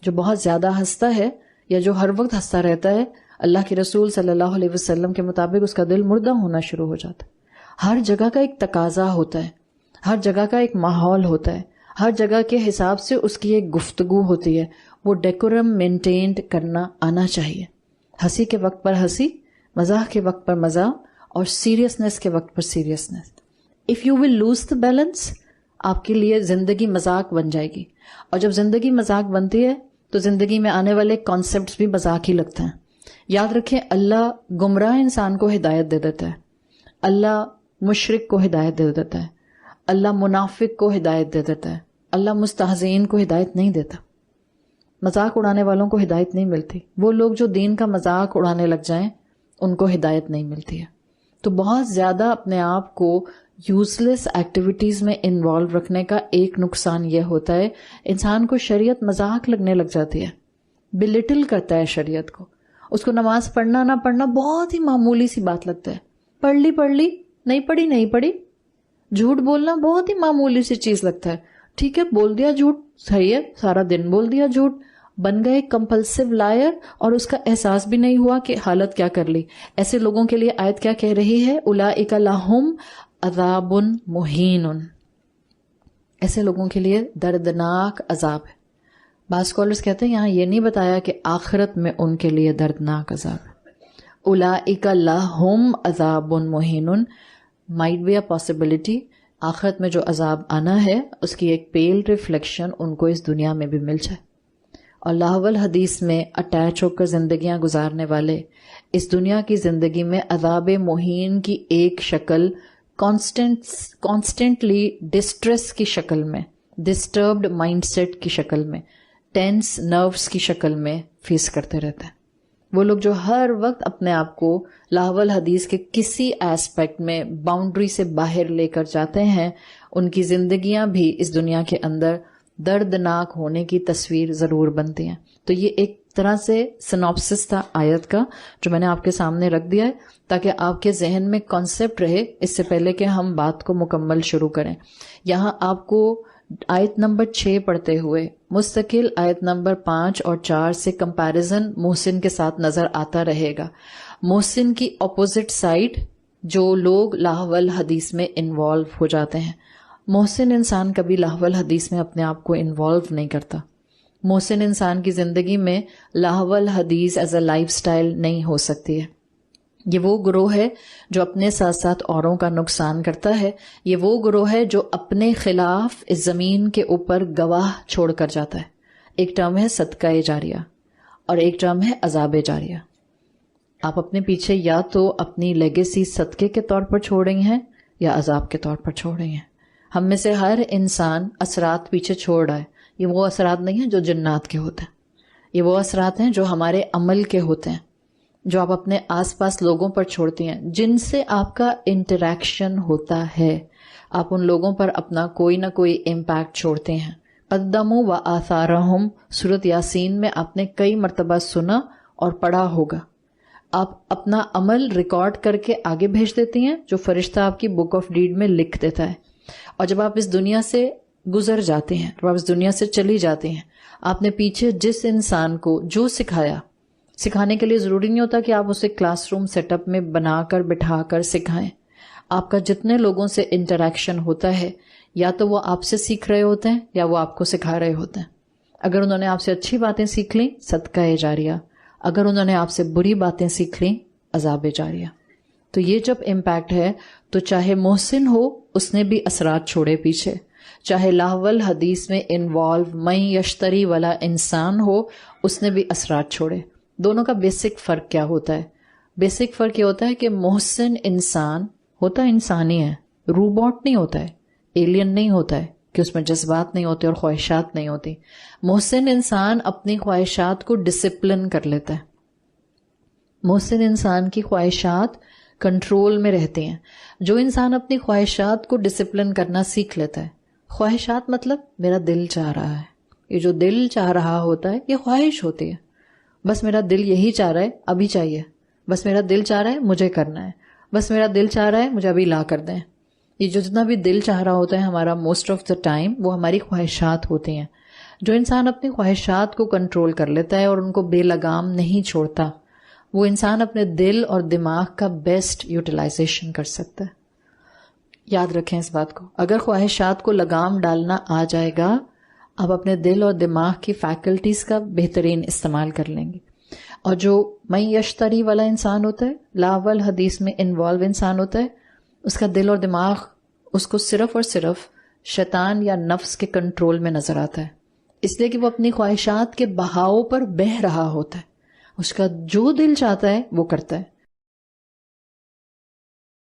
جو بہت زیادہ ہنستا ہے یا جو ہر وقت ہنستا رہتا ہے، اللہ کے رسول صلی اللہ علیہ وسلم کے مطابق اس کا دل مردہ ہونا شروع ہو جاتا ہے۔ ہر جگہ کا ایک تقاضا ہوتا ہے، ہر جگہ کا ایک ماحول ہوتا ہے، ہر جگہ کے حساب سے اس کی ایک گفتگو ہوتی ہے، وہ ڈیکورم مینٹینڈ کرنا آنا چاہیے۔ ہنسی کے وقت پر ہنسی، مزاح کے وقت پر مزاح، اور سیریسنس کے وقت پر seriousness. If you will lose the balance, آپ کے لیے زندگی مذاق بن جائے گی، اور جب زندگی مذاق بنتی ہے تو زندگی میں آنے والے کانسیپٹس بھی مذاق ہی لگتے ہیں۔ یاد رکھیں، اللہ گمراہ انسان کو ہدایت دے دیتا ہے، اللہ مشرک کو ہدایت دے دیتا ہے، اللہ منافق کو ہدایت دے دیتا ہے، اللہ مستہزئین کو ہدایت نہیں دیتا۔ مذاق اڑانے والوں کو ہدایت نہیں ملتی، وہ لوگ جو دین کا مذاق اڑانے لگ جائیں ان کو ہدایت نہیں ملتی ہے۔ تو بہت زیادہ اپنے آپ کو یوز لیس ایکٹیویٹیز میں انوالو رکھنے کا ایک نقصان یہ ہوتا ہے، انسان کو شریعت مذاق لگنے لگ جاتی ہے، بلٹل کرتا ہے شریعت کو، اس کو نماز پڑھنا نہ پڑھنا بہت ہی معمولی سی بات لگتا ہے، پڑھ لی نہیں پڑھی، جھوٹ بولنا بہت ہی معمولی سی چیز لگتا ہے، ٹھیک ہے بول دیا جھوٹ، صحیح ہے، سارا دن بول دیا جھوٹ، بن گئے کمپلسو لائر، اور اس کا احساس بھی نہیں ہوا کہ حالت کیا کر لی۔ ایسے لوگوں کے لیے آیت کیا کہہ رہی ہے؟ اولئک لہم عذاب مہین، ایسے لوگوں کے لیے دردناک عذاب ہے۔ بعض اسکالرس کہتے ہیں یہاں یہ نہیں بتایا کہ آخرت میں ان کے لیے دردناک عذاب ہے۔ اولئک لہم عذاب مہین، مائٹ بی اے پاسبلٹی آخرت میں جو عذاب آنا ہے اس کی ایک پیل ریفلیکشن ان کو اس دنیا میں بھی مل جائے۔ اور لاہول حدیث میں اٹیچ ہو کر زندگیاں گزارنے والے اس دنیا کی زندگی میں عذاب مہین کی ایک شکل کانسٹنٹلی ڈسٹریس کی شکل میں، ڈسٹربڈ مائنڈ سیٹ کی شکل میں، ٹینس نروس کی شکل میں فیس کرتے رہتے ہیں۔ وہ لوگ جو ہر وقت اپنے آپ کو لاہول حدیث کے کسی ایسپیکٹ میں باؤنڈری سے باہر لے کر جاتے ہیں، ان کی زندگیاں بھی اس دنیا کے اندر دردناک ہونے کی تصویر ضرور بنتی ہیں۔ تو یہ ایک طرح سے سنopسس تھا آیت کا جو میں نے آپ کے سامنے رکھ دیا ہے تاکہ آپ کے ذہن میں کانسیپٹ رہے اس سے پہلے کہ ہم بات کو مکمل شروع کریں۔ یہاں آپ کو آیت نمبر 6 پڑھتے ہوئے مستقل آیت نمبر 5 اور 4 سے کمپیریزن محسن کے ساتھ نظر آتا رہے گا۔ محسن کی اپوزٹ سائڈ جو لوگ لاہو الحدیث میں انوالو ہو جاتے ہیں، محسن انسان کبھی لاہو الحدیث میں اپنے آپ کو انوالو نہیں کرتا۔ محسن انسان کی زندگی میں لاہو الحدیث ایز اے لائف سٹائل نہیں ہو سکتی ہے۔ یہ وہ گروہ ہے جو اپنے ساتھ ساتھ اوروں کا نقصان کرتا ہے، یہ وہ گروہ ہے جو اپنے خلاف اس زمین کے اوپر گواہ چھوڑ کر جاتا ہے۔ ایک ٹرم ہے صدقہ جاریہ اور ایک ٹرم ہے عذاب جاریہ۔ آپ اپنے پیچھے یا تو اپنی لیگیسی صدقے کے طور پر چھوڑ رہی ہیں یا عذاب کے طور پر چھوڑ رہی ہیں۔ ہم میں سے ہر انسان اثرات پیچھے چھوڑ رہا ہے۔ یہ وہ اثرات نہیں ہیں جو جنات کے ہوتے ہیں، یہ وہ اثرات ہیں جو ہمارے عمل کے ہوتے ہیں، جو آپ اپنے آس پاس لوگوں پر چھوڑتی ہیں، جن سے آپ کا انٹریکشن ہوتا ہے۔ آپ ان لوگوں پر اپنا کوئی نہ کوئی امپیکٹ چھوڑتے ہیں۔ قدموا وآثارہم سورۃ یاسین میں آپ نے کئی مرتبہ سنا اور پڑھا ہوگا۔ آپ اپنا عمل ریکارڈ کر کے آگے بھیج دیتی ہیں جو فرشتہ آپ کی بک آف ڈیڈ میں لکھ دیتا ہے، اور جب آپ اس دنیا سے گزر جاتے ہیں، جب آپ اس دنیا سے چلی جاتی ہیں، آپ نے پیچھے جس انسان کو جو سکھایا، سکھانے کے لیے ضروری نہیں ہوتا کہ آپ اسے کلاس روم سیٹ اپ میں بنا کر بٹھا کر سکھائیں۔ آپ کا جتنے لوگوں سے انٹریکشن ہوتا ہے یا تو وہ آپ سے سیکھ رہے ہوتے ہیں یا وہ آپ کو سکھا رہے ہوتے ہیں۔ اگر انہوں نے آپ سے اچھی باتیں سیکھ لیں، صدقہ جاریہ، اگر انہوں نے آپ سے بری باتیں سیکھ لیں، عذاب جاریہ۔ تو یہ جب امپیکٹ ہے تو چاہے محسن ہو اس نے بھی اثرات چھوڑے پیچھے، چاہے لاہو الحدیث میں انوالو من یشتری والا انسان ہو اس نے بھی اثرات چھوڑے۔ دونوں کا بیسک فرق کیا ہوتا ہے؟ بیسک فرق یہ ہوتا ہے کہ محسن انسان ہوتا انسانی ہے، روبوٹ نہیں ہوتا ہے، ایلین نہیں ہوتا ہے کہ اس میں جذبات نہیں ہوتے اور خواہشات نہیں ہوتی۔ محسن انسان اپنی خواہشات کو ڈسپلن کر لیتا ہے، محسن انسان کی خواہشات کنٹرول میں رہتی ہیں۔ جو انسان اپنی خواہشات کو ڈسپلن کرنا سیکھ لیتا ہے، خواہشات مطلب میرا دل چاہ رہا ہے، یہ جو دل چاہ رہا ہوتا ہے یہ خواہش ہوتی ہے، بس میرا دل یہی چاہ رہا ہے، ابھی چاہیے، بس میرا دل چاہ رہا ہے مجھے کرنا ہے، بس میرا دل چاہ رہا ہے مجھے ابھی لا کر دیں۔ یہ جو جتنا بھی دل چاہ رہا ہوتا ہے ہمارا موسٹ آف دا ٹائم وہ ہماری خواہشات ہوتی ہیں۔ جو انسان اپنی خواہشات کو کنٹرول کر لیتا ہے اور ان کو بے لگام نہیں چھوڑتا، وہ انسان اپنے دل اور دماغ کا بیسٹ یوٹیلائزیشن کر سکتا ہے. یاد رکھیں اس بات کو، اگر خواہشات کو لگام ڈالنا آ جائے گا، آپ اپنے دل اور دماغ کی فیکلٹیز کا بہترین استعمال کر لیں گے. اور جو میں یشتری والا انسان ہوتا ہے، لاول حدیث میں انوالو انسان ہوتا ہے، اس کا دل اور دماغ اس کو صرف اور صرف شیطان یا نفس کے کنٹرول میں نظر آتا ہے، اس لیے کہ وہ اپنی خواہشات کے بہاؤ پر بہہ رہا ہوتا ہے. اس کا جو دل چاہتا ہے وہ کرتا ہے.